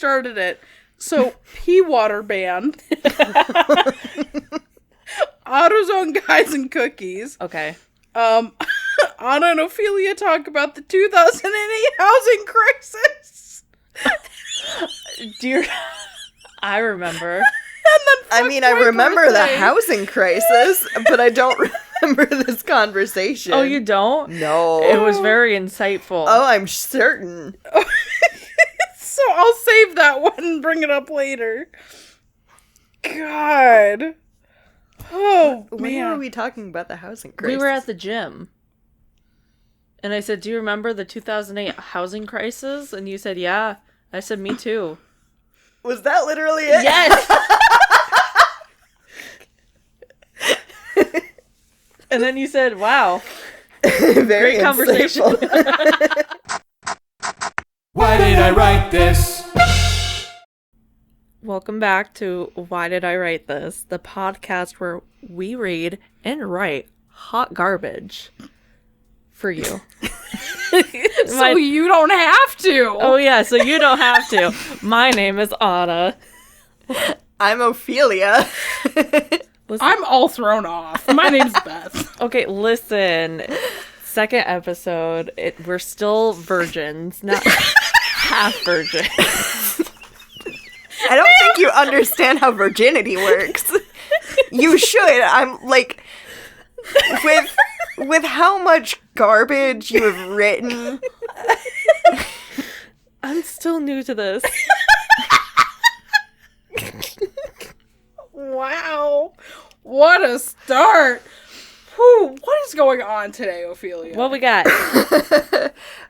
started it. So, pea water band. AutoZone Guys and Cookies. Okay. Anna and Ophelia talk about the 2008 housing crisis. Dear, I remember. I remember the housing crisis, but I don't remember this conversation. Oh, you don't? No. It was very insightful. Oh, I'm certain. So I'll save that one and bring it up later. God. Oh, When man. were we talking about the housing crisis? We were at the gym. And I said, do you remember the 2008 housing crisis? And you said, yeah. I said, me too. Was that literally it? Yes! And then you said, wow. Very Great conversation. Why did I write this? Welcome back to Why Did I Write This? The podcast where we read and write hot garbage for you. So you don't have to. Oh yeah, so you don't have to. My name is Anna. I'm Ophelia. I'm all thrown off. My name's Beth. Okay, listen. Second episode, we're still virgins, not half virgins. I don't think you understand how virginity works. You should. I'm like, with how much garbage you have written. I'm still new to this. Wow. What a start. Whew, what is going on today, Ophelia? What we got?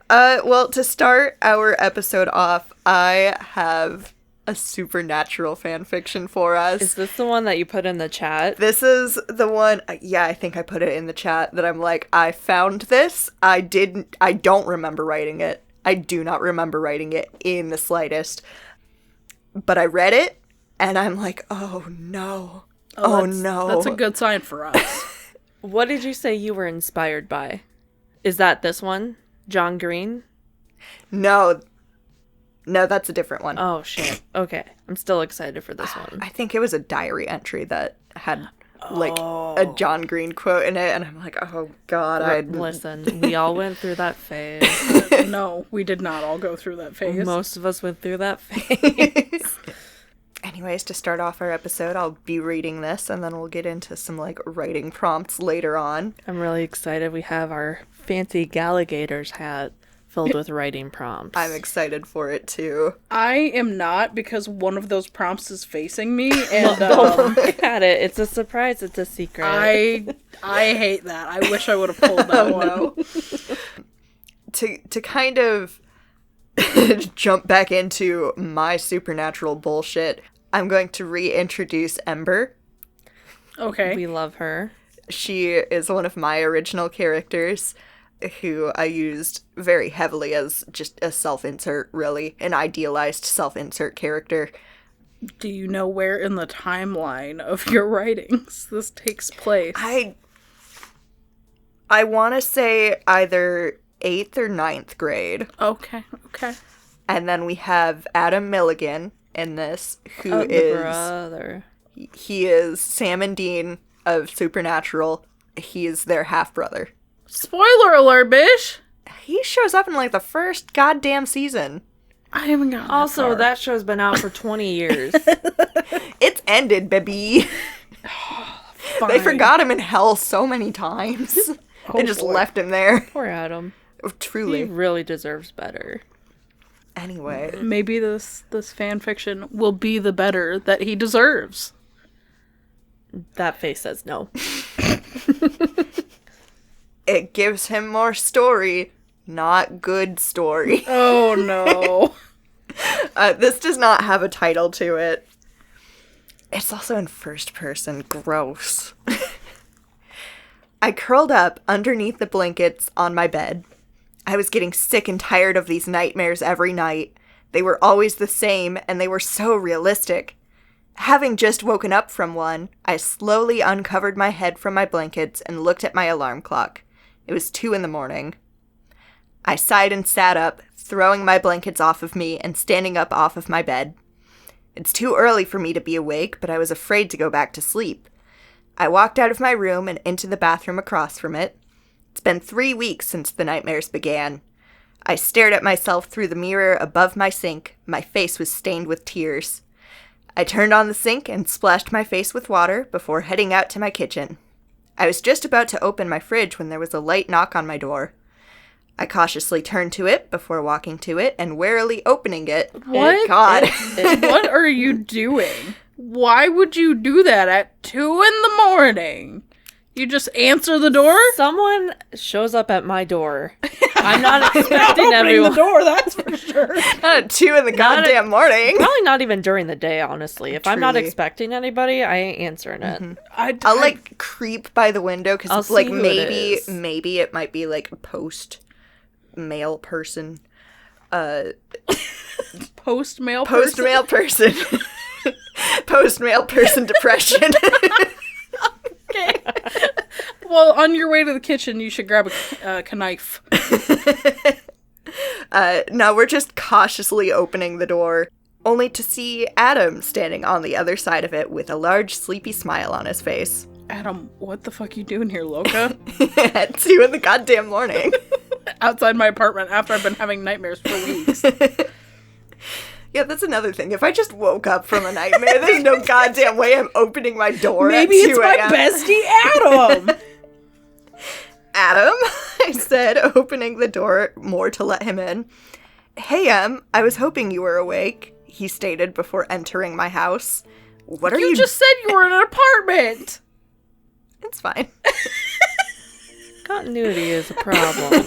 Well, to start our episode off, I have a supernatural fan fiction for us. Is this the one that you put in the chat? This is the one, yeah, I think I put it in the chat, that I'm like, I found this. I don't remember writing it. I do not remember writing it in the slightest. But I read it, and I'm like, oh no. Oh no. That's a good sign for us. What did you say you were inspired by? Is that this one? John Green? No, that's a different one. Oh, shit. Okay. I'm still excited for this one. I think it was a diary entry that had, like, a John Green quote in it, and I'm like, oh, God, Listen, we all went through that phase. No, we did not all go through that phase. Most of us went through that phase. Anyways, to start off our episode, I'll be reading this, and then we'll get into some, like, writing prompts later on. I'm really excited. We have our fancy Galligators hat filled with writing prompts. I'm excited for it, too. I am not, because one of those prompts is facing me, and Don't look at it. It's a surprise. It's a secret. I hate that. I wish I would have pulled that one. No. To kind of jump back into my supernatural bullshit, I'm going to reintroduce Ember. Okay. We love her. She is one of my original characters, who I used very heavily as just a self-insert, really. An idealized self-insert character. Do you know where in the timeline of your writings this takes place? I want to say either 8th or 9th grade. Okay. And then we have Adam Milligan in this, who The is... brother. He is Sam and Dean of Supernatural. He is their half-brother. Spoiler alert, bitch! He shows up in, like, the first goddamn season. I haven't gotten Also, far. that show's been out for 20 years. It's ended, baby. Fine. They forgot him in hell so many times. They just boy. left him there. Poor Adam. He Truly. really deserves better. Anyway. Maybe this fan fiction will be the better that he deserves. That face says no. It gives him more story, not good story. Oh no. This does not have a title to it. It's also in first person. Gross. I curled up underneath the blankets on my bed. I was getting sick and tired of these nightmares every night. They were always the same, and they were so realistic. Having just woken up from one, I slowly uncovered my head from my blankets and looked at my alarm clock. It was 2 a.m. I sighed and sat up, throwing my blankets off of me and standing up off of my bed. It's too early for me to be awake, but I was afraid to go back to sleep. I walked out of my room and into the bathroom across from it. It's been 3 weeks since the nightmares began. I stared at myself through the mirror above my sink. My face was stained with tears. I turned on the sink and splashed my face with water before heading out to my kitchen. I was just about to open my fridge when there was a light knock on my door. I cautiously turned to it before walking to it and warily opening it. What? God. What are you doing? Why would you do that at 2 in the morning? You just answer the door? Someone shows up at my door. I'm not expecting Opening everyone. the door, that's for sure. Not at 2 in the goddamn morning. Probably not even during the day, honestly. If I'm not Truly. expecting anybody, I ain't answering it. I'll like creep by the window I'll because like see who it is. maybe it might be like a post-mail person. Post-mail Post-mail person. Post-mail person depression. Okay. Well, on your way to the kitchen, you should grab a knife. No, we're just cautiously opening the door, only to see Adam standing on the other side of it with a large, sleepy smile on his face. Adam, what the fuck you doing here, Loca? At 2 in the goddamn morning. Outside my apartment after I've been having nightmares for weeks. Yeah, that's another thing. If I just woke up from a nightmare, there's no goddamn way I'm opening my door Maybe at 2 it's my a.m. bestie, Adam! Adam, I said, opening the door more to let him in. Hey, I was hoping you were awake, he stated before entering my house. What are you... You just said you were in an apartment! It's fine. Continuity is a problem.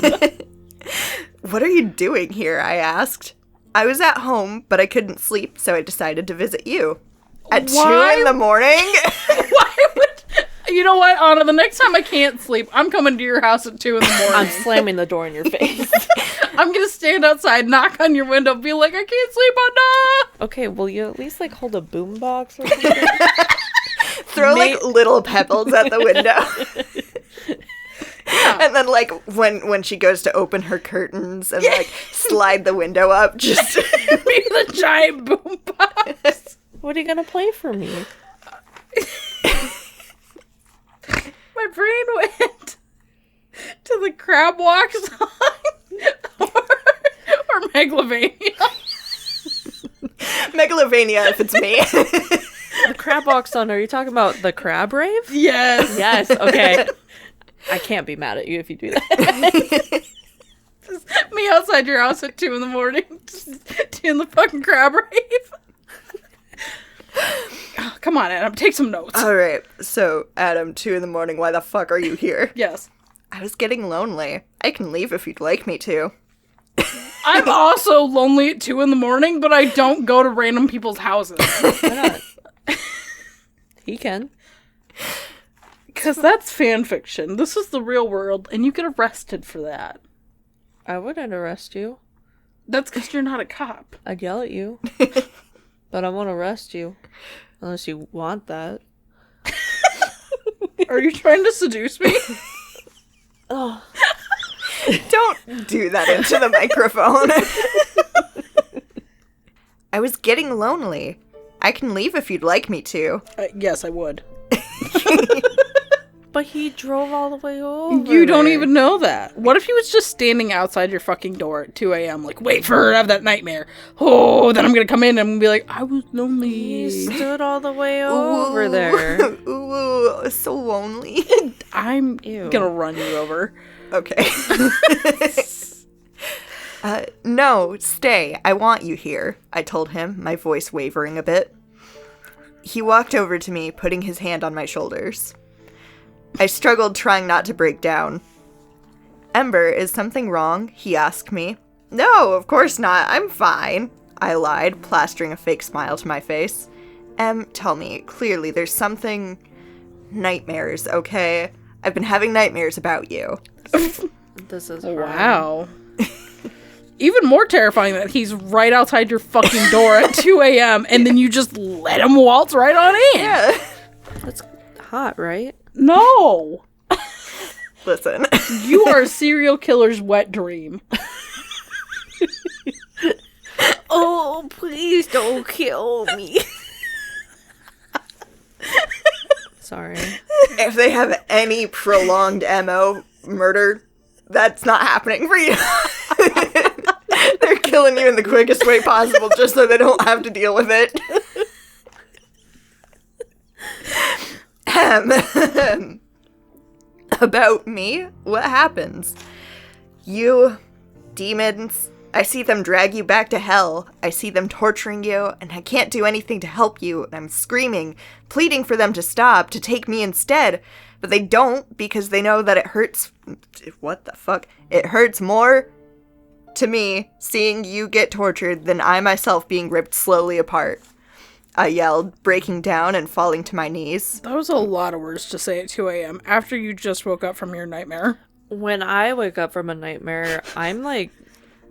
What are you doing here, I asked. I was at home, but I couldn't sleep, so I decided to visit you. At Why? 2 in the morning? Why would... You know what, Anna, the next time I can't sleep, I'm coming to your house at 2 in the I'm morning. slamming the door in your face. I'm gonna stand outside, knock on your window, be like, I can't sleep, Anna! Okay, will you at least, like, hold a boombox or something? Throw, like, little pebbles at the window. And then, like, when she goes to open her curtains and, like, slide the window up, just... Be the giant boombox. What are you gonna play for me? My brain went to the crab walk song or Megalovania. Megalovania, if it's me. The crab walk son, are you talking about the crab rave? Yes. Yes, okay. I can't be mad at you if you do that. Just me outside your house at 2 in the morning, just doing the fucking crab rave. Oh, come on, Adam, take some notes. All right, so, Adam, 2 in the morning, why the fuck are you here? Yes. I was getting lonely. I can leave if you'd like me to. I'm also lonely at 2 in the morning, but I don't go to random people's houses. Why not? He can. Because that's fan fiction. This is the real world, and you get arrested for that. I wouldn't arrest you. That's because you're not a cop. I'd yell at you. But I won't arrest you. Unless you want that. Are you trying to seduce me? Oh. Don't do that into the microphone. I was getting lonely. I can leave if you'd like me to. Yes, I would. But he drove all the way over. You don't even know that. What if he was just standing outside your fucking door at 2 a.m. like, wait for her to have that nightmare. Oh, then I'm going to come in and I'm going to be like, I was lonely. He stood all the way over there. Ooh, so lonely. I'm Ew. going to run you over. Okay. No, stay. I want you here, I told him, my voice wavering a bit. He walked over to me, putting his hand on my shoulders. I struggled, trying not to break down. Ember, is something wrong? He asked me. No, of course not. I'm fine, I lied, plastering a fake smile to my face. Tell me, clearly there's something... Nightmares, okay? I've been having nightmares about you. This is hard. Wow. Even more terrifying that he's right outside your fucking door at 2 a.m. and then you just let him waltz right on in. Yeah. That's hot, right? No. Listen. You are a serial killer's wet dream. Please don't kill me. Sorry. If they have any prolonged MO murder, that's not happening for you. They're killing you in the quickest way possible just so they don't have to deal with it. About me, what happens? You, demons, I see them drag you back to hell. I see them torturing you, and I can't do anything to help you. And I'm screaming, pleading for them to stop, to take me instead. But they don't, because they know that it hurts. What the fuck? It hurts more to me seeing you get tortured than I myself being ripped slowly apart. I yelled, breaking down and falling to my knees. That was a lot of words to say at 2 a.m. after you just woke up from your nightmare. When I wake up from a nightmare, I'm like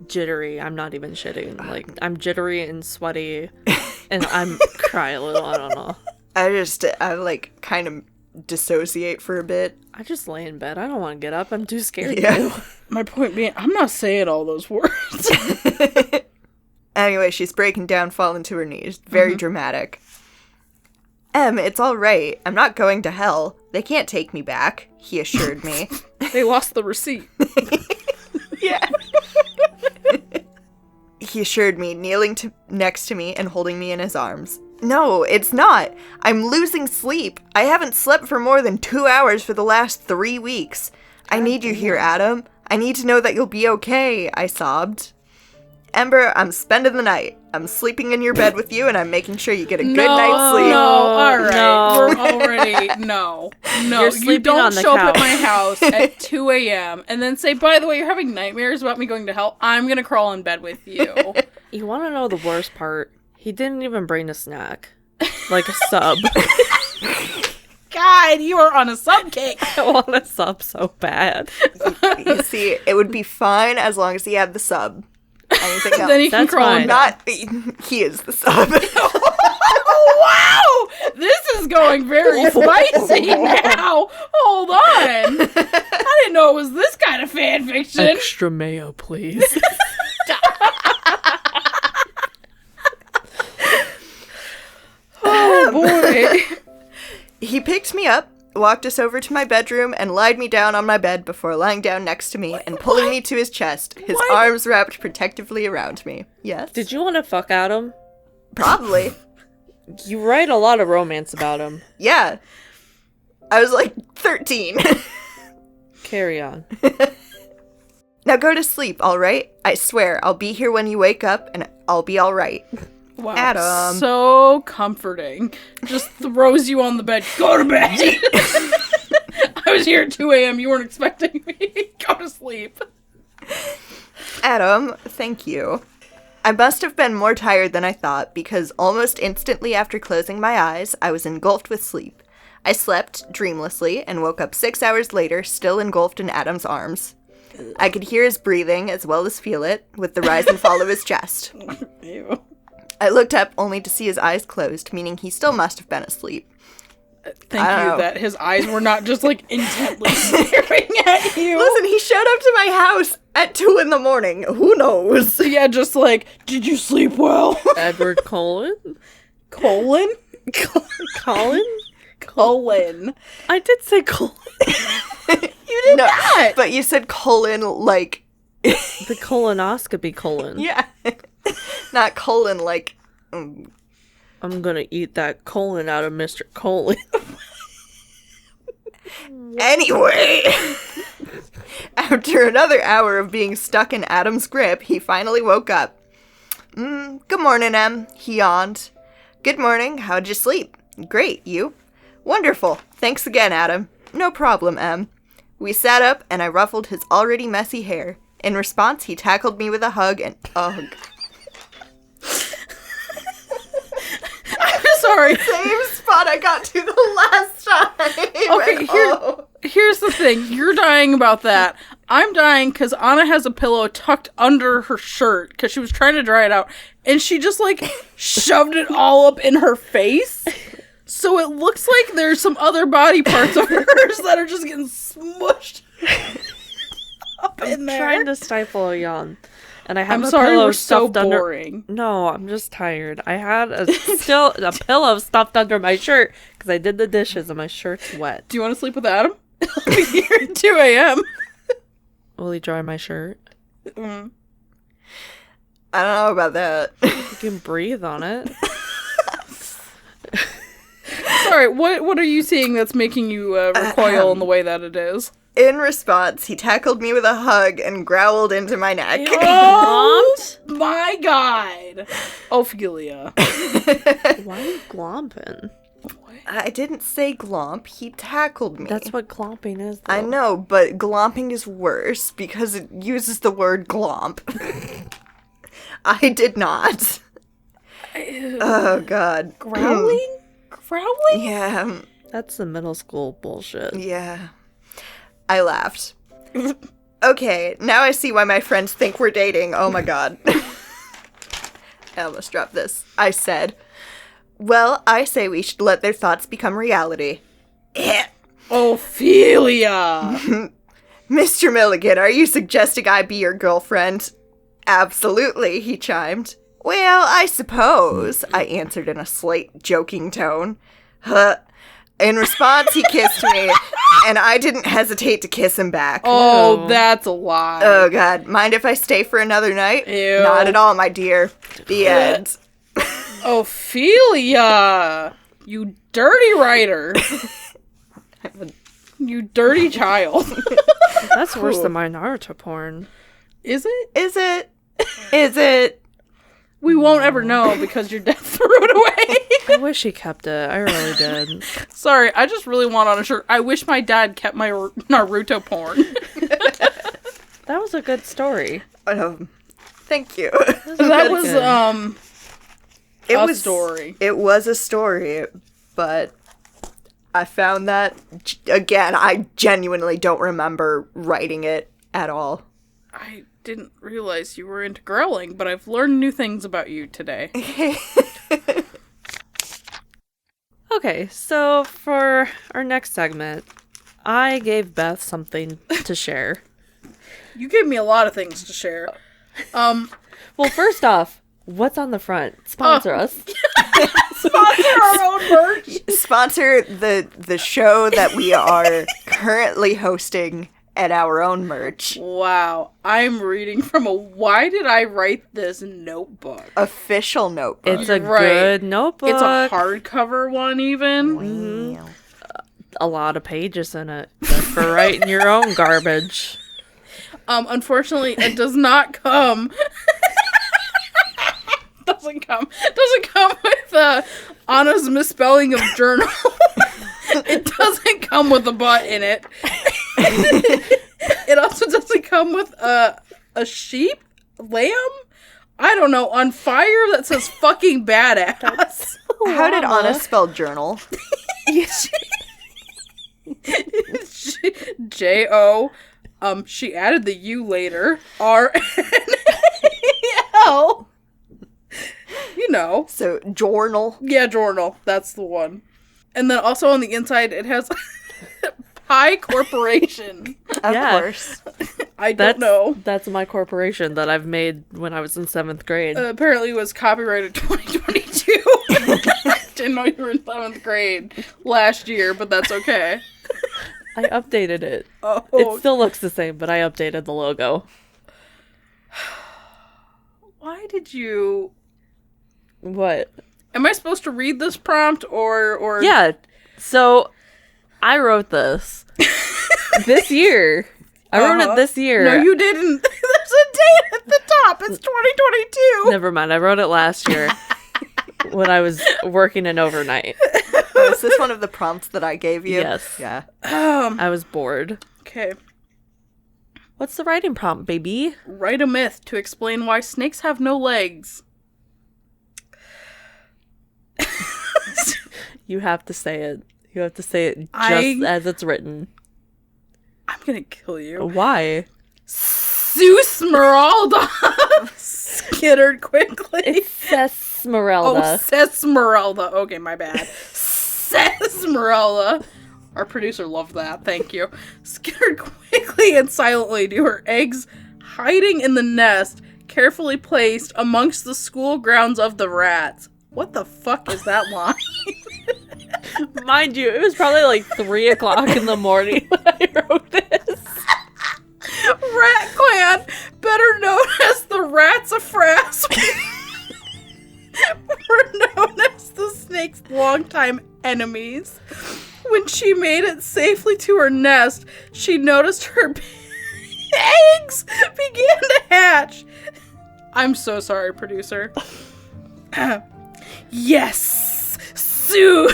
jittery. I'm not even shitting. Like, I'm jittery and sweaty, and I'm cry a little. I don't know. I like kind of dissociate for a bit. I just lay in bed. I don't want to get up. I'm too scared Yeah. to. My point being, I'm not saying all those words. Anyway, she's breaking down, falling to her knees. Very dramatic. It's all right. I'm not going to hell. They can't take me back, he assured me. They lost the receipt. Yeah. He assured me, kneeling next to me and holding me in his arms. No, it's not. I'm losing sleep. I haven't slept for more than 2 hours for the last 3 weeks. I need you here, Adam. I need to know that you'll be okay, I sobbed. Ember, I'm spending the night. I'm sleeping in your bed with you, and I'm making sure you get a good night's sleep. No, all right. No. We're already... No. You're You sleeping don't on the show up at couch. my house at 2 a.m. and then say, by the way, you're having nightmares about me going to hell. I'm going to crawl in bed with you. You want to know the worst part? He didn't even bring a snack. Like a sub. God, you are on a sub cake. I want a sub so bad. You see, it would be fine as long as he had the sub. Anything else? Then you can That's crawl fine. in bed. He is the sub. Wow! This is going very spicy now. Hold on. I didn't know it was this kind of fan fiction. Extra mayo, please. Oh boy. He picked me up, walked us over to my bedroom, and lied me down on my bed before lying down next to me and pulling me to his chest, his arms wrapped protectively around me. Yes? Did you want to fuck Adam? Probably. You write a lot of romance about him. Yeah. I was like 13. Carry on. Now go to sleep, alright? I swear, I'll be here when you wake up, and I'll be alright. Wow. Adam. So comforting. Just throws you on the bed. Go to bed. I was here at 2 a.m. You weren't expecting me. Go to sleep. Adam, thank you. I must have been more tired than I thought, because almost instantly after closing my eyes, I was engulfed with sleep. I slept dreamlessly and woke up 6 hours later, still engulfed in Adam's arms. I could hear his breathing as well as feel it, with the rise and fall of his chest. Ew. I looked up only to see his eyes closed, meaning he still must have been asleep. Thank I don't you know. that his eyes were not just like intently staring at you. Listen, he showed up to my house at 2 a.m. Who knows? Yeah, just like, did you sleep well? Edward Cullen? Colon? Colin? Colon. I did say Cullen. You did not. But you said colon like... The colonoscopy colon. Yeah. Not colon like... I'm gonna eat that colon out of Mr. Colon. Anyway, after another hour of being stuck in Adam's grip, he finally woke up. Good morning, Em, he yawned. Good morning, how'd you sleep? Great, you? Wonderful, thanks again, Adam. No problem, Em. We sat up, and I ruffled his already messy hair. In response, he tackled me with a hug and... Ugh. I'm sorry. Same spot I got to the last time. Okay, here's the thing. You're dying about that. I'm dying because Anna has a pillow tucked under her shirt because she was trying to dry it out, and she just, like, shoved it all up in her face. So it looks like there's some other body parts of hers that are just getting smushed up in there. Trying to stifle a yawn. And I have I'm a sorry pillow we're so stuffed under. boring. No, I'm just tired. I had still a pillow stuffed under my shirt because I did the dishes and my shirt's wet. Do you want to sleep with Adam? I'll be here at 2 a.m. Will he dry my shirt? Mm. I don't know about that. You can breathe on it. Sorry, what are you seeing that's making you recoil in the way that it is? In response, he tackled me with a hug and growled into my neck. Oh my god! Ophelia. Why are you glomping? I didn't say glomp, he tackled me. That's what glomping is, though. I know, but glomping is worse because it uses the word glomp. I did not. Oh, God. Growling? Growling? Yeah. That's the middle school bullshit. Yeah. I laughed. Okay, now I see why my friends think we're dating. Oh my god. I almost dropped this. I said, well, I say we should let their thoughts become reality. Ophelia! Mr. Milligan, are you suggesting I be your girlfriend? Absolutely, he chimed. Well, I suppose, I answered in a slight joking tone. In response, he kissed me, and I didn't hesitate to kiss him back. Oh, Ew. that's a lie. Oh, God. Mind if I stay for another night? Ew. Not at all, my dear. The end. Ophelia! You dirty writer. You dirty child. That's worse than my Naruto porn. Is it? Is it? Is it? We won't ever know because your dad threw it away. I wish he kept it. I really did. Sorry, I just really want on a shirt. I wish my dad kept my Naruto porn. That was a good story. Thank you. That was, It a was story. It was a story, but I found that, again, I genuinely don't remember writing it at all. I didn't realize you were into growling, but I've learned new things about you today. Okay, so for our next segment, I gave Beth something to share. You gave me a lot of things to share. Well, first off, what's on the front? Sponsor us. Sponsor our own merch. Sponsor the show that we are currently hosting at our own merch. Wow, I'm reading from a Why Did I Write This notebook. Official notebook. It's a Right. good notebook. It's a hardcover one even. Wow. A lot of pages in it. Good for writing your own garbage. Unfortunately, it does not come. doesn't come with Anna's misspelling of journal. It doesn't come with a butt in it. It also doesn't come with a sheep, lamb, I don't know, on fire that says fucking badass. How did Anna spell journal? J-O. She added the U later. R-N-A-L. You know. So, journal. Yeah, journal. That's the one. And then also on the inside, it has Pie Corporation. Of Yeah. course. I don't know. That's my corporation that I've made when I was in 7th grade. Apparently it was copyrighted 2022. Didn't know you were in 7th grade last year, but that's okay. I updated it. Oh, It still looks the same, but I updated the logo. why did you... What? Am I supposed to read this prompt or... Yeah. So I wrote this this year. I wrote it this year. No, you didn't. There's a date at the top. It's 2022. Never mind. I wrote it last year when I was working an overnight. Oh, is this one of the prompts that I gave you? Yes. Yeah. I was bored. Okay. What's the writing prompt, baby? Write a myth to explain why snakes have no legs. You have to say it. You have to say it just as it's written. I'm gonna kill you. Why? Susmeralda skittered quickly. It's Sesmeralda. Oh, Sesmeralda. Okay, my bad. Sesmeralda. Our producer loved that. Thank you. Skittered quickly and silently to her eggs hiding in the nest, carefully placed amongst the school grounds of the rats. What the fuck is that line? Mind you, it was probably like 3 o'clock in the morning when I wrote this. Rat Clan, better known as the Rats of Frass, were known as the snake's longtime enemies. When she made it safely to her nest, she noticed her eggs began to hatch. I'm so sorry, producer. Yes, soon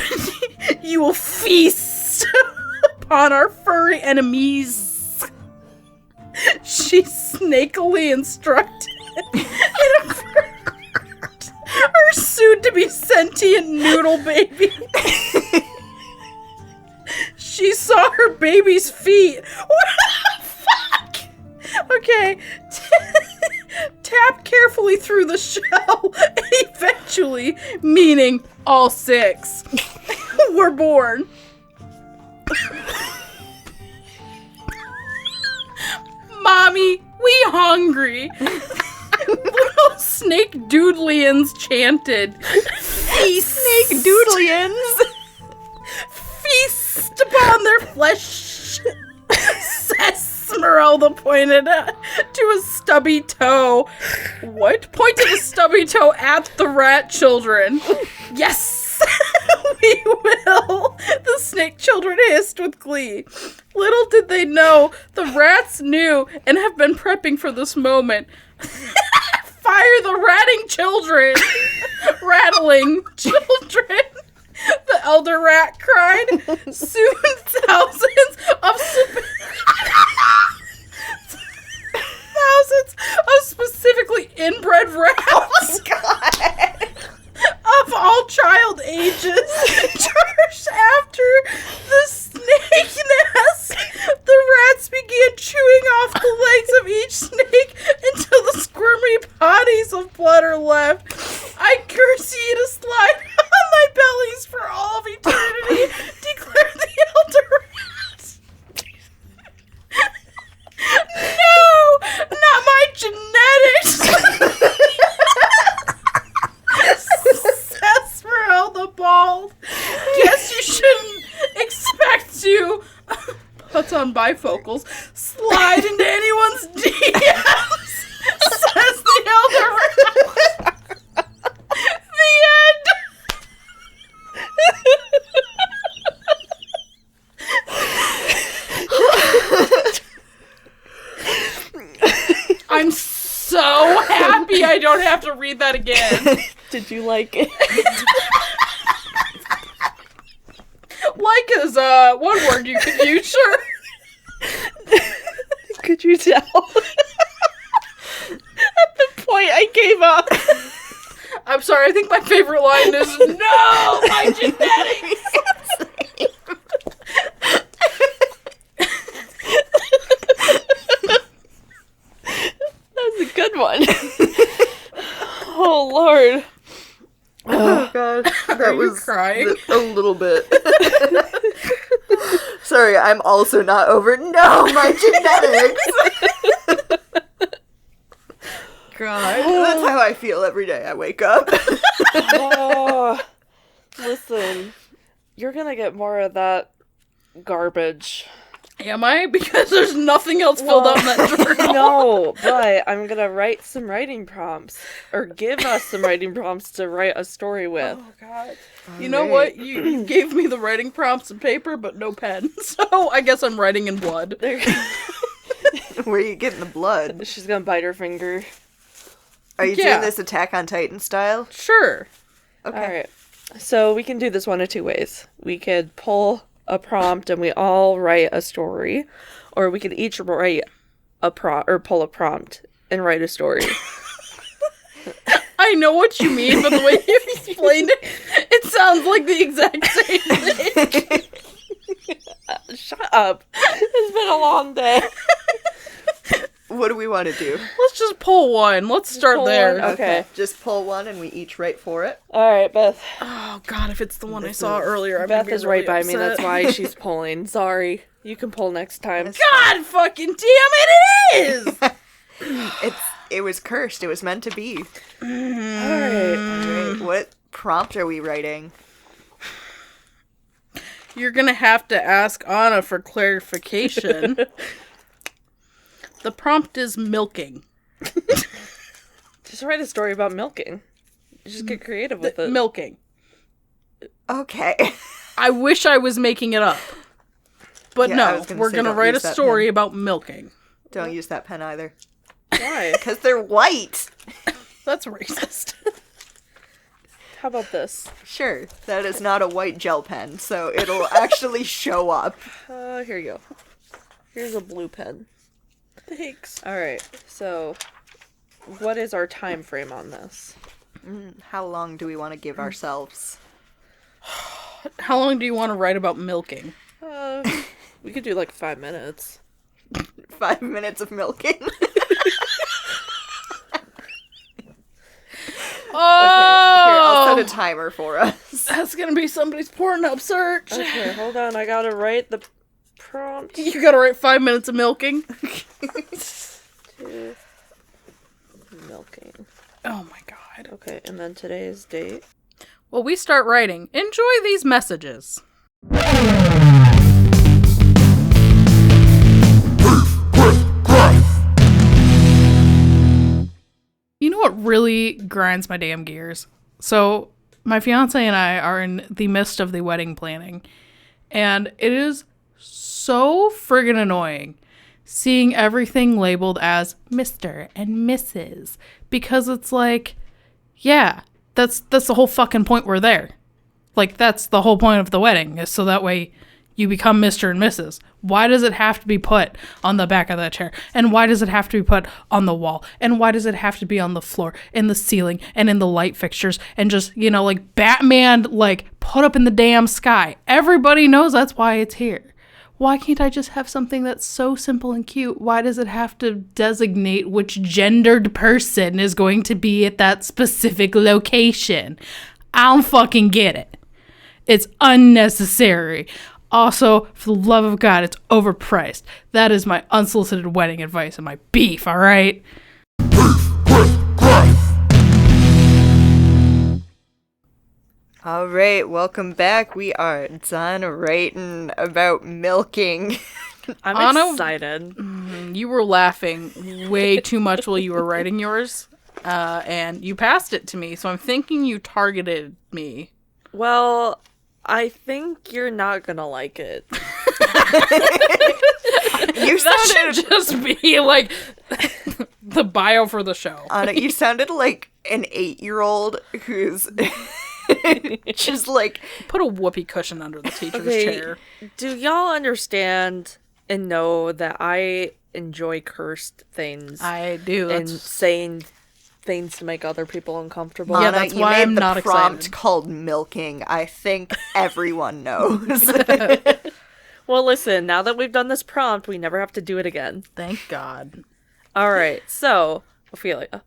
you will feast upon our furry enemies. She snakily instructed her soon-to-be sentient noodle baby. She saw her baby's feet. What the fuck? Okay. Tap carefully through the shell, and eventually, meaning all 6, were born. Mommy, we hungry. Little snake doodlians chanted. Feast. Snake doodlians. Feast upon their flesh. Esmeralda pointed to a stubby toe. What? Pointed a stubby toe at the rat children. Yes, we will. The snake children hissed with glee. Little did they know, the rats knew and have been prepping for this moment. Fire the ratting children! Rattling children! The elder rat cried. Soon thousands of specifically inbred rats. Oh my god. Of all child ages charged after the snake nest. The rats began chewing off the legs of each snake until the squirmy bodies of blood are left. I curse ye to slide on thy bellies for all of eternity, declared the elder rat. No, not my genetics. Esmeralda bald. Guess you shouldn't expect to, puts on bifocals, slide into anyone's DMs, says the elder rat. The end. I'm so happy I don't have to read that again. Did you like it? Like is one word you could use, sure. Could you tell? At the point I gave up. I'm sorry, I think my favorite line is, no, my genetics! That was a good one. Oh, Lord. Oh god, that was crying? A little bit. Sorry, I'm also not over. No, my genetics. God, that's how I feel every day I wake up. Oh, listen, you're gonna get more of that garbage. Am I? Because there's nothing else filled out in that journal. No, but I'm gonna write some writing prompts, or give us some writing prompts to write a story with. Oh, God. You know what? You gave me the writing prompts and paper, but no pen. So I guess I'm writing in blood. Where are you getting the blood? She's gonna bite her finger. Are you Yeah. doing this Attack on Titan style? Sure. Okay. Alright. So we can do this one of 2 ways. We could pull a prompt and we all write a story, or we could each write a prompt or pull a prompt and write a story. I know what you mean, but the way you explained it, it sounds like the exact same thing. Shut up. It's been a long day. What do we want to do? Let's just pull one. Let's start pull there. one. Okay. Just pull one and we each write for it. Alright, Beth. Oh, God, if it's the one I saw earlier, I'm Beth gonna be is really right by me. upset. That's why she's pulling. Sorry. You can pull next time. God fucking damn it, it is! It was cursed. It was meant to be. All right. What prompt are we writing? You're gonna have to ask Anna for clarification. The prompt is milking. Just write a story about milking. Just get creative with it. Milking. Okay. I wish I was making it up. But Yeah, I no, was gonna we're say gonna don't write a use that story pen. about milking. Don't use that pen either. Why? Because they're white. That's racist. How about this? Sure, that is not a white gel pen, so it'll actually show up. Here you go. Here's a blue pen. Thanks. All right. So, what is our time frame on this? How long do we want to give ourselves? How long do you want to write about milking? We could do like 5 minutes. 5 minutes of milking? Oh! Here, I'll set a timer for us. That's gonna be somebody's Pornhub search. Okay, hold on. I gotta write the prompt. You gotta write 5 minutes of milking. Milking. Oh my god. Okay, and then today's date. Well, we start writing. Enjoy these messages. You know what really grinds my damn gears? So, my fiance and I are in the midst of the wedding planning, and it is so friggin' annoying seeing everything labeled as Mr. and Mrs. because it's like, yeah, that's the whole fucking point we're there. Like, that's the whole point of the wedding, is so that way you become Mr. and Mrs. Why does it have to be put on the back of that chair? And why does it have to be put on the wall? And why does it have to be on the floor, in the ceiling, and in the light fixtures? And just, you know, like Batman, like, put up in the damn sky. Everybody knows that's why it's here. Why can't I just have something that's so simple and cute? Why does it have to designate which gendered person is going to be at that specific location? I don't fucking get it. It's unnecessary. Also, for the love of God, it's overpriced. That is my unsolicited wedding advice and my beef, all right? All right, welcome back. We are done writing about milking. I'm Anna- excited. You were laughing way too much while you were writing yours, and you passed it to me, so I'm thinking you targeted me. Well, I think you're not gonna like it. You That sounded, should just be, like, the bio for the show. Anna, you sounded like an 8-year-old who's just like, Put a whoopee cushion under the teacher's Okay, chair. do y'all understand and know that I enjoy cursed things I do. and That's saying things to make other people uncomfortable? Yeah, Anna, that's you why made I'm the not prompt excited. called milking. I think everyone knows. Well, listen, now that we've done this prompt, we never have to do it again. thank God. All right, so, Ophelia,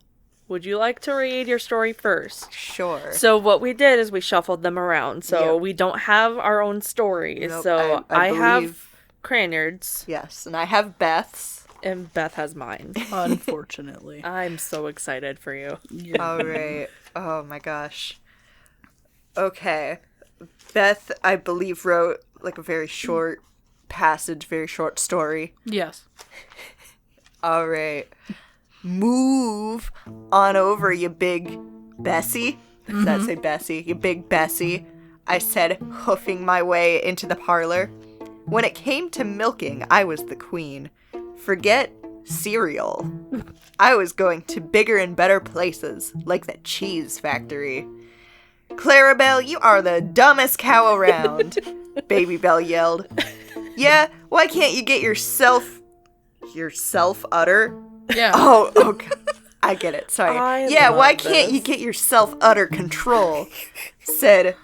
would you like to read your story first? Sure. So what we did is we shuffled them around. So Yep. we don't have our own stories. Nope, So I I have believe- Cranyards Yes, and I have Beth's. and Beth has mine. Unfortunately. I'm so excited for you. All right. Oh my gosh. Okay. Beth, I believe, wrote like a very short passage, very short story. Yes. All right. Move on over, you big Bessie. Does that say Bessie? You big Bessie. I said, hoofing my way into the parlor. When it came to milking, I was the queen. Forget cereal. I was going to bigger and better places, like the cheese factory. Clarabelle, you are the dumbest cow around, Baby Belle yelled. Yeah, why can't you get yourself utter? Yeah. Oh, okay. I get it. Sorry. I Yeah, love why can't you this. get yourself utter control? Said.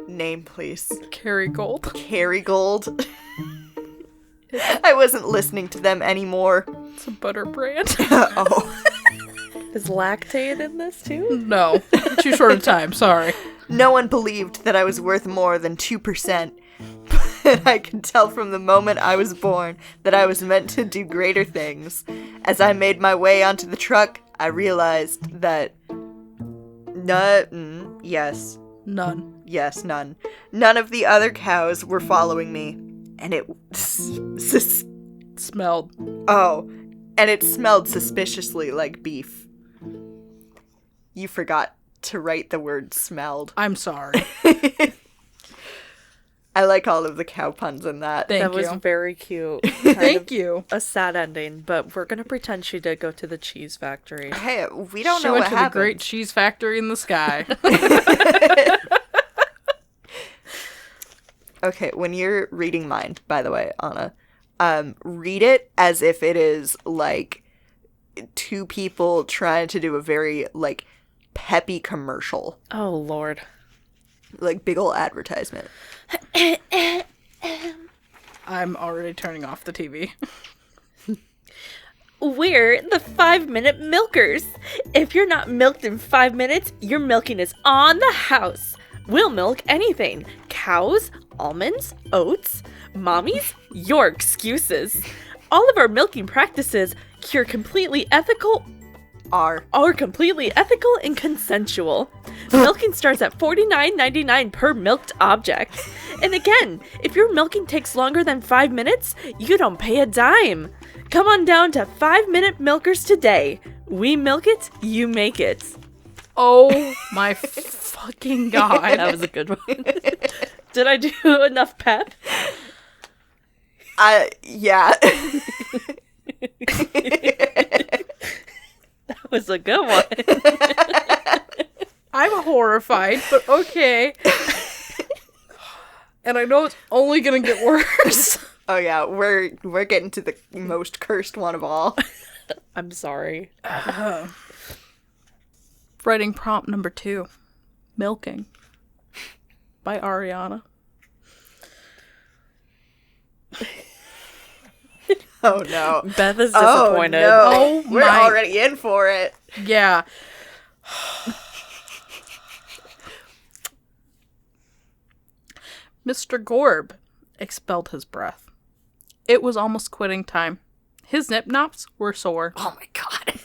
Name, please. Carrie Gold. Kerrygold. I wasn't listening to them anymore. It's a butter brand. Oh. Is lactate in this too? No. Too short a time. Sorry. No one believed that I was worth more than 2%. and I could tell from the moment I was born that I was meant to do greater things. As I made my way onto the truck, I realized that none of the other cows were following me, and it Smelled. Oh, and it smelled suspiciously like beef. You forgot to write the word smelled. I'm sorry. I like all of the cow puns in that. Thank That you. was very cute. Thank you. A sad ending, but we're gonna pretend she did go to the cheese factory. Hey, we don't She know went what to happened. the great cheese factory in the sky. Okay, when you're reading mine, by the way, Anna, read it as if it is, like, two people trying to do a very, like, peppy commercial. Oh, Lord. Like, big ol' advertisement. I'm already turning off the TV. We're the 5-minute milkers. If you're not milked in 5 minutes, your milking is on the house. We'll milk anything. Cows, almonds, oats, mommies, your excuses. All of our milking practices are completely ethical and consensual. Milking starts at $49.99 per milked object. And again, if your milking takes longer than 5 minutes, you don't pay a dime. Come on down to 5-minute milkers today. We milk it, you make it. Oh my fucking god. That was a good one. Did I do enough pep? Yeah. That was a good one. I'm horrified, but okay. And I know it's only gonna get worse. Oh yeah, we're getting to the most cursed one of all. I'm sorry. Writing prompt number 2. Milking. By Ariana. Oh no. Beth is disappointed. Oh no. We're my- already in for it. Yeah. Mr. Gorb expelled his breath. It was almost quitting time. His nip-nops were sore. Oh my god.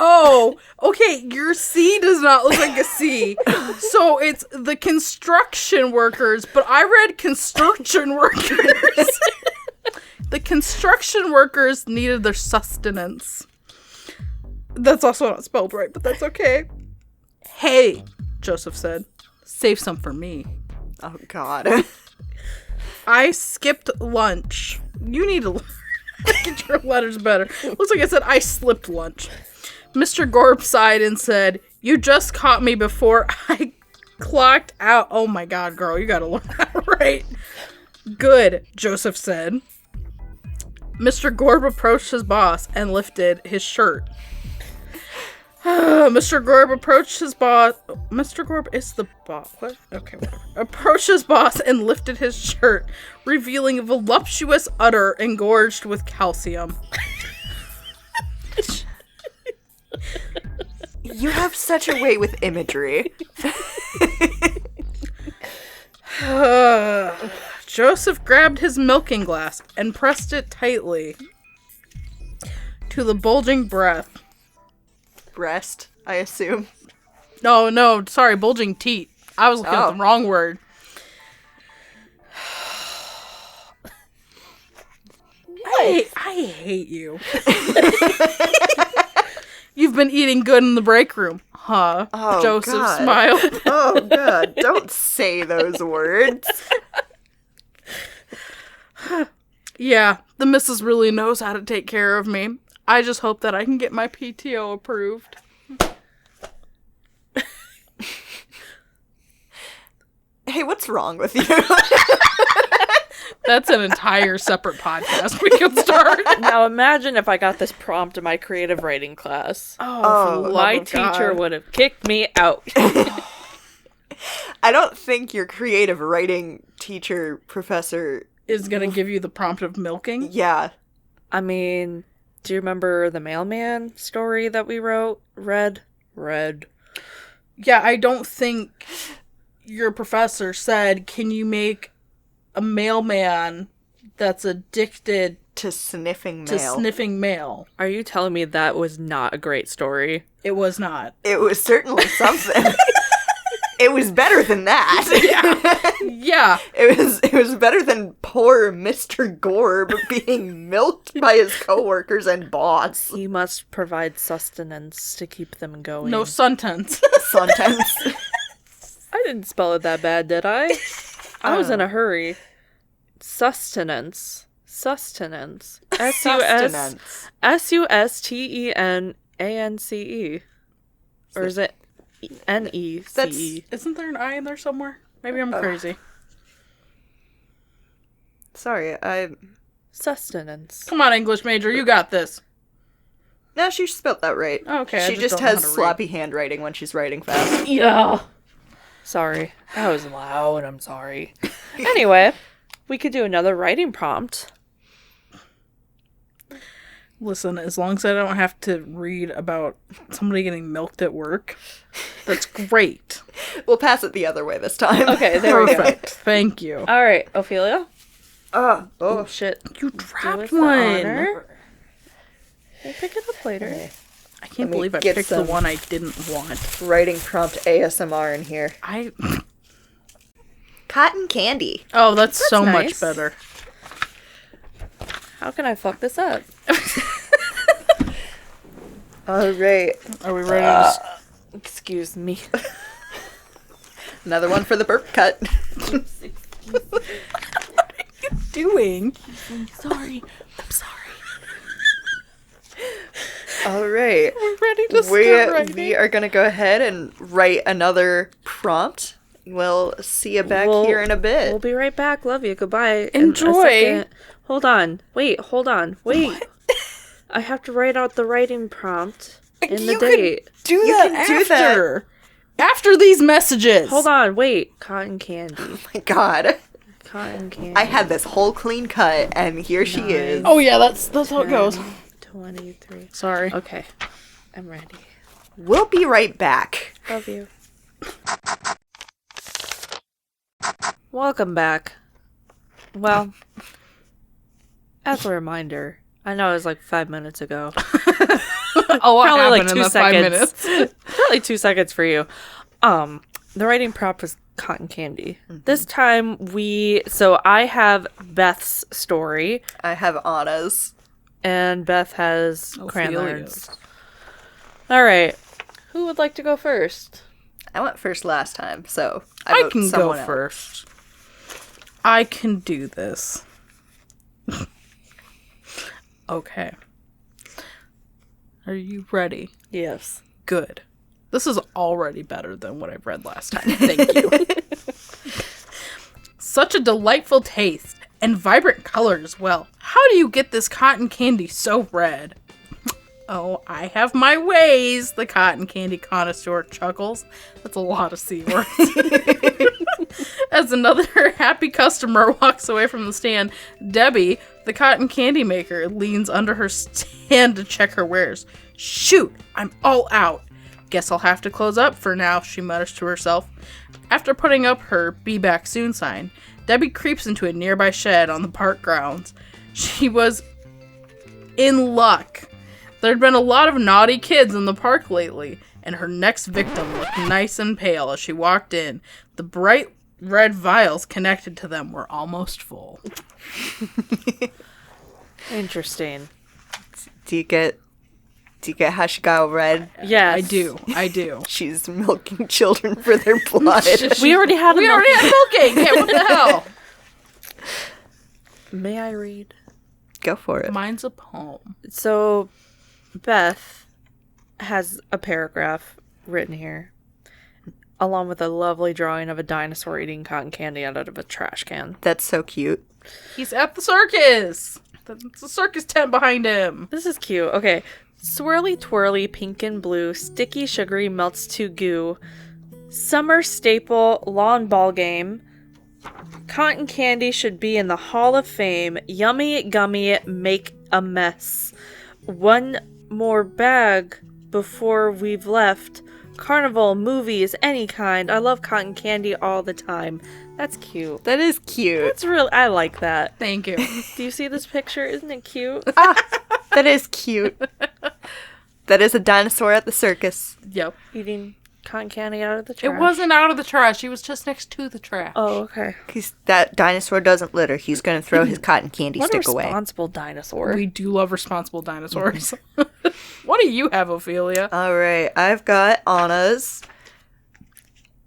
Oh, okay, your C does not look like a C. So it's the construction workers, but I read construction workers. The construction workers needed their sustenance. That's also not spelled right, but that's okay. Hey, Joseph said, save some for me. Oh god. I skipped lunch. You need to get your letters better. Looks like I said I slipped lunch. Mr. Gorb sighed and said, you just caught me before I clocked out. Oh my god, girl, you gotta learn that right. Good, Joseph said. Mr. Gorb approached his boss and lifted his shirt. Mr. Gorb approached his boss. Mr. Gorb is the boss. What? Okay, whatever. Approached his boss and lifted his shirt, revealing a voluptuous udder engorged with calcium. You have such a way with imagery. Joseph grabbed his milking glass and pressed it tightly to the bulging breath. Breast, I assume. No, sorry, bulging teat. I was looking at the wrong word. I hate you. You've been eating good in the break room, huh? Oh, Joseph God. smiled. Oh god, don't say those words. Yeah, the missus really knows how to take care of me. I just hope that I can get my PTO approved. Hey, what's wrong with you? That's an entire separate podcast we could start. Now imagine if I got this prompt in my creative writing class. Oh, for the My love of teacher God. would have kicked me out. I don't think your creative writing teacher, professor, Is gonna give you the prompt of milking. yeah. I mean, Do you remember the mailman story that we read? Yeah, I don't think your professor said, can you make a mailman that's addicted To sniffing to mail. sniffing mail. Are you telling me that was not a great story? It was not. It was certainly something. It was better than that. Yeah. It was better than poor Mr. Gorb being milked by his coworkers and boss. He must provide sustenance to keep them going. No sentence. Sometimes. I didn't spell it that bad, did I? I was in a hurry. Sustenance. Sustenance. Sustenance. Or is it NECE? Isn't there an I in there somewhere? Maybe I'm crazy. Sorry, Sustenance. Come on, English major, you got this. No, she spelled that right. Okay, I She just don't know how has to read. sloppy handwriting when she's writing fast. Yeah. Sorry. That was loud. I'm sorry. Anyway, we could do another writing prompt. Listen, as long as I don't have to read about somebody getting milked at work, that's great. We'll pass it the other way this time. Okay, there we go. Perfect. Thank you. All right, Ophelia. Oh, Oh, shit. You Do dropped us the one. honor. We'll pick it up later. I can't Let me believe I get picked some. the one I didn't want. writing prompt ASMR in here. Cotton candy. Oh, that's so nice. much better. How can I fuck this up? All right. Are we ready to Excuse me. Another one for the burp cut. doing? Sorry. I'm sorry. All right. We're ready to start writing. We are going to go ahead and write another prompt. We'll see you back here in a bit. We'll be right back. Love you. Goodbye. In a Enjoy. second. Hold on. Wait. I have to write out the writing prompt and the You could date. Do You that. can Do that. after these messages. Hold on. Wait. Cotton candy. Oh my God. Cotton candy. I had this whole clean cut, and here she is. Oh yeah, that's how it goes. 23. Sorry. Okay. I'm ready. We'll be right back. Love you. Welcome back. Well, as a reminder, I know it was like 5 minutes ago. A lot Probably like happened 2 in the seconds. 5 minutes. Probably 2 seconds for you. The writing prop was cotton candy. This time I have Beth's story I have Anna's. and Beth has Ophelia's. Cranlard's. All right. Who would like to go first? I went first last time, so I vote can go someone else. first. I can do this. Okay. Are you ready? Yes. Good. This is already better than what I've read last time. Thank you. Such a delightful taste and vibrant color as well. How do you get this cotton candy so red? Oh, I have my ways, the cotton candy connoisseur chuckles. That's a lot of C words. As another happy customer walks away from the stand, Debbie, the cotton candy maker, leans under her stand to check her wares. Shoot, I'm all out. Guess I'll have to close up for now, she mutters to herself. After putting up her Be Back Soon sign, Debbie creeps into a nearby shed on the park grounds. She was in luck. There'd been a lot of naughty kids in the park lately, and her next victim looked nice and pale as she walked in. The bright red vials connected to them were almost full. Interesting. Do you get how she got red? Yes. I do. She's milking children for their blood. We already had We already had milking! Yeah, what the hell? May I read? Go for it. Mine's a poem. So, Beth has a paragraph written here, along with a lovely drawing of a dinosaur eating cotton candy out of a trash can. That's so cute. He's at the circus! There's a circus tent behind him. This is cute. Okay. Swirly twirly, pink and blue, sticky sugary melts to goo. Summer staple, lawn ball game. Cotton candy should be in the Hall of Fame. Yummy gummy, make a mess. one more bag before we've left. Carnival, movies, any kind. I love cotton candy all the time. That's cute. That is cute. That's real. I like that. Thank you. Do you see this picture? Isn't it cute? That is cute. That is a dinosaur at the circus. Yep. Eating cotton candy out of the trash. It wasn't out of the trash. He was just next to the trash. Oh, okay. That dinosaur doesn't litter. He's going to throw his cotton candy What a stick away. responsible dinosaur. We do love responsible dinosaurs. What do you have, Ophelia? All right, I've got Anna's.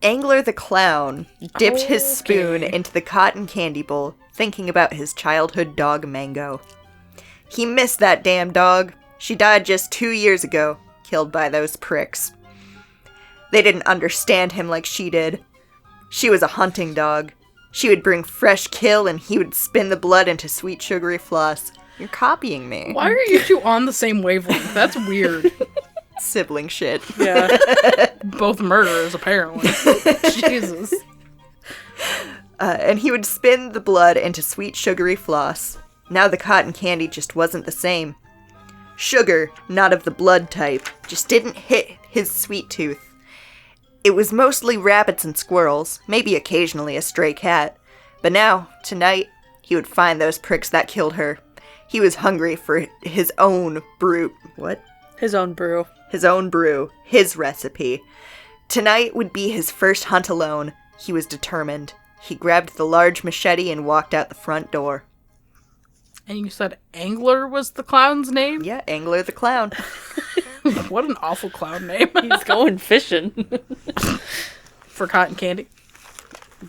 Angler the clown dipped his spoon into the cotton candy bowl, thinking about his childhood dog Mango. He missed that damn dog. She died just 2 years ago, killed by those pricks. They didn't understand him like she did. She was a hunting dog. She would bring fresh kill and he would spin the blood into sweet sugary floss. You're copying me. Why are you two on the same wavelength? That's weird. Sibling shit. Yeah. Both murderers, apparently. Jesus. And he would spin the blood into sweet sugary floss. Now the cotton candy just wasn't the same. Sugar, not of the blood type, just didn't hit his sweet tooth. It was mostly rabbits and squirrels, maybe occasionally a stray cat. But now, tonight, he would find those pricks that killed her. He was hungry for his own brew. What? His own brew. His own brew. His recipe. Tonight would be his first hunt alone. He was determined. He grabbed the large machete and walked out the front door. And you said Angler was the clown's name? Yeah, Angler the clown. What an awful clown name. He's going fishing. For cotton candy.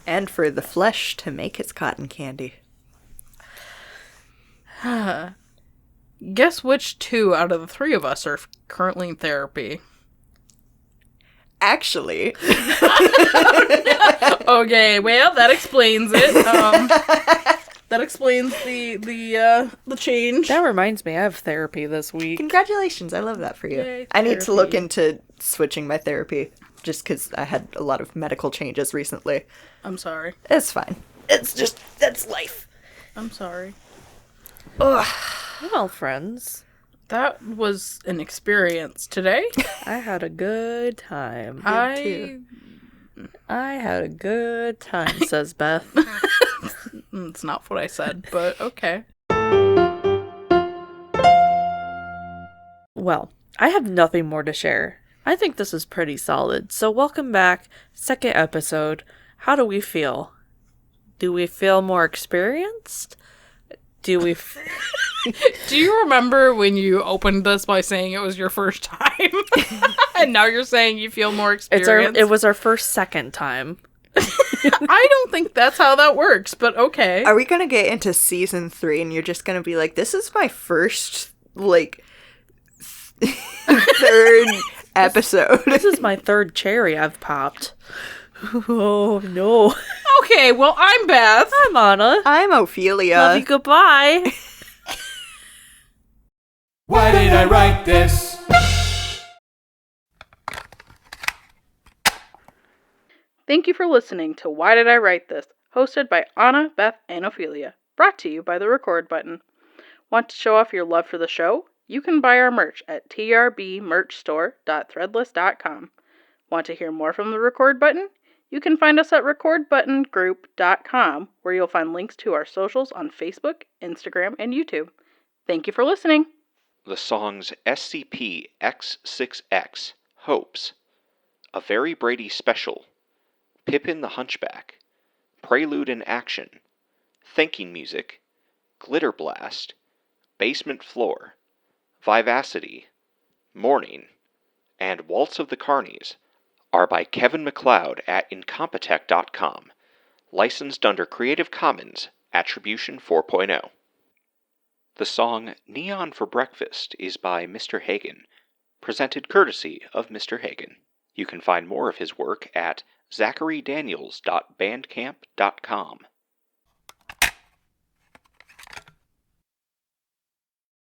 And for the flesh to make his cotton candy. Guess which two out of the three of us are currently in therapy? Actually. Okay, well, that explains it. That explains the change. That reminds me, I have therapy this week. Congratulations, I love that for you. Yay, I need to look therapy. into switching my therapy, just because I had a lot of medical changes recently. I'm sorry. It's fine. It's just, that's life. I'm sorry. Ugh. Well, friends, That was an experience today. I had a good time. I had a good time, says Beth. It's not what I said, but okay. Well, I have nothing more to share. I think this is pretty solid. So welcome back. Second episode. How do we feel? Do we feel more experienced? Do we... Do you remember when you opened this by saying it was your first time? And now you're saying you feel more experienced? It was our second time. I don't think that's how that works, but okay. Are we gonna get into season 3 and you're just gonna be like, this is my first, like, third episode? This is my third cherry I've popped. Oh, no. Okay, well, I'm Beth. I'm Anna. I'm Ophelia. Love you, goodbye. Why did I write this? Thank you for listening to Why Did I Write This? Hosted by Anna, Beth, and Ophelia. Brought to you by the Record Button. Want to show off your love for the show? You can buy our merch at trbmerchstore.threadless.com. Want to hear more from the Record Button? You can find us at recordbuttongroup.com, where you'll find links to our socials on Facebook, Instagram, and YouTube. Thank you for listening. The songs SCP-X6X, Hopes, A Very Brady Special, Pippin the Hunchback, Prelude in Action, Thinking Music, Glitter Blast, Basement Floor, Vivacity, Morning, and Waltz of the Carnies are by Kevin MacLeod at Incompetech.com, licensed under Creative Commons Attribution 4.0. The song Neon for Breakfast is by Mr. Hagen, presented courtesy of Mr. Hagen. You can find more of his work at zacharydaniels.bandcamp.com.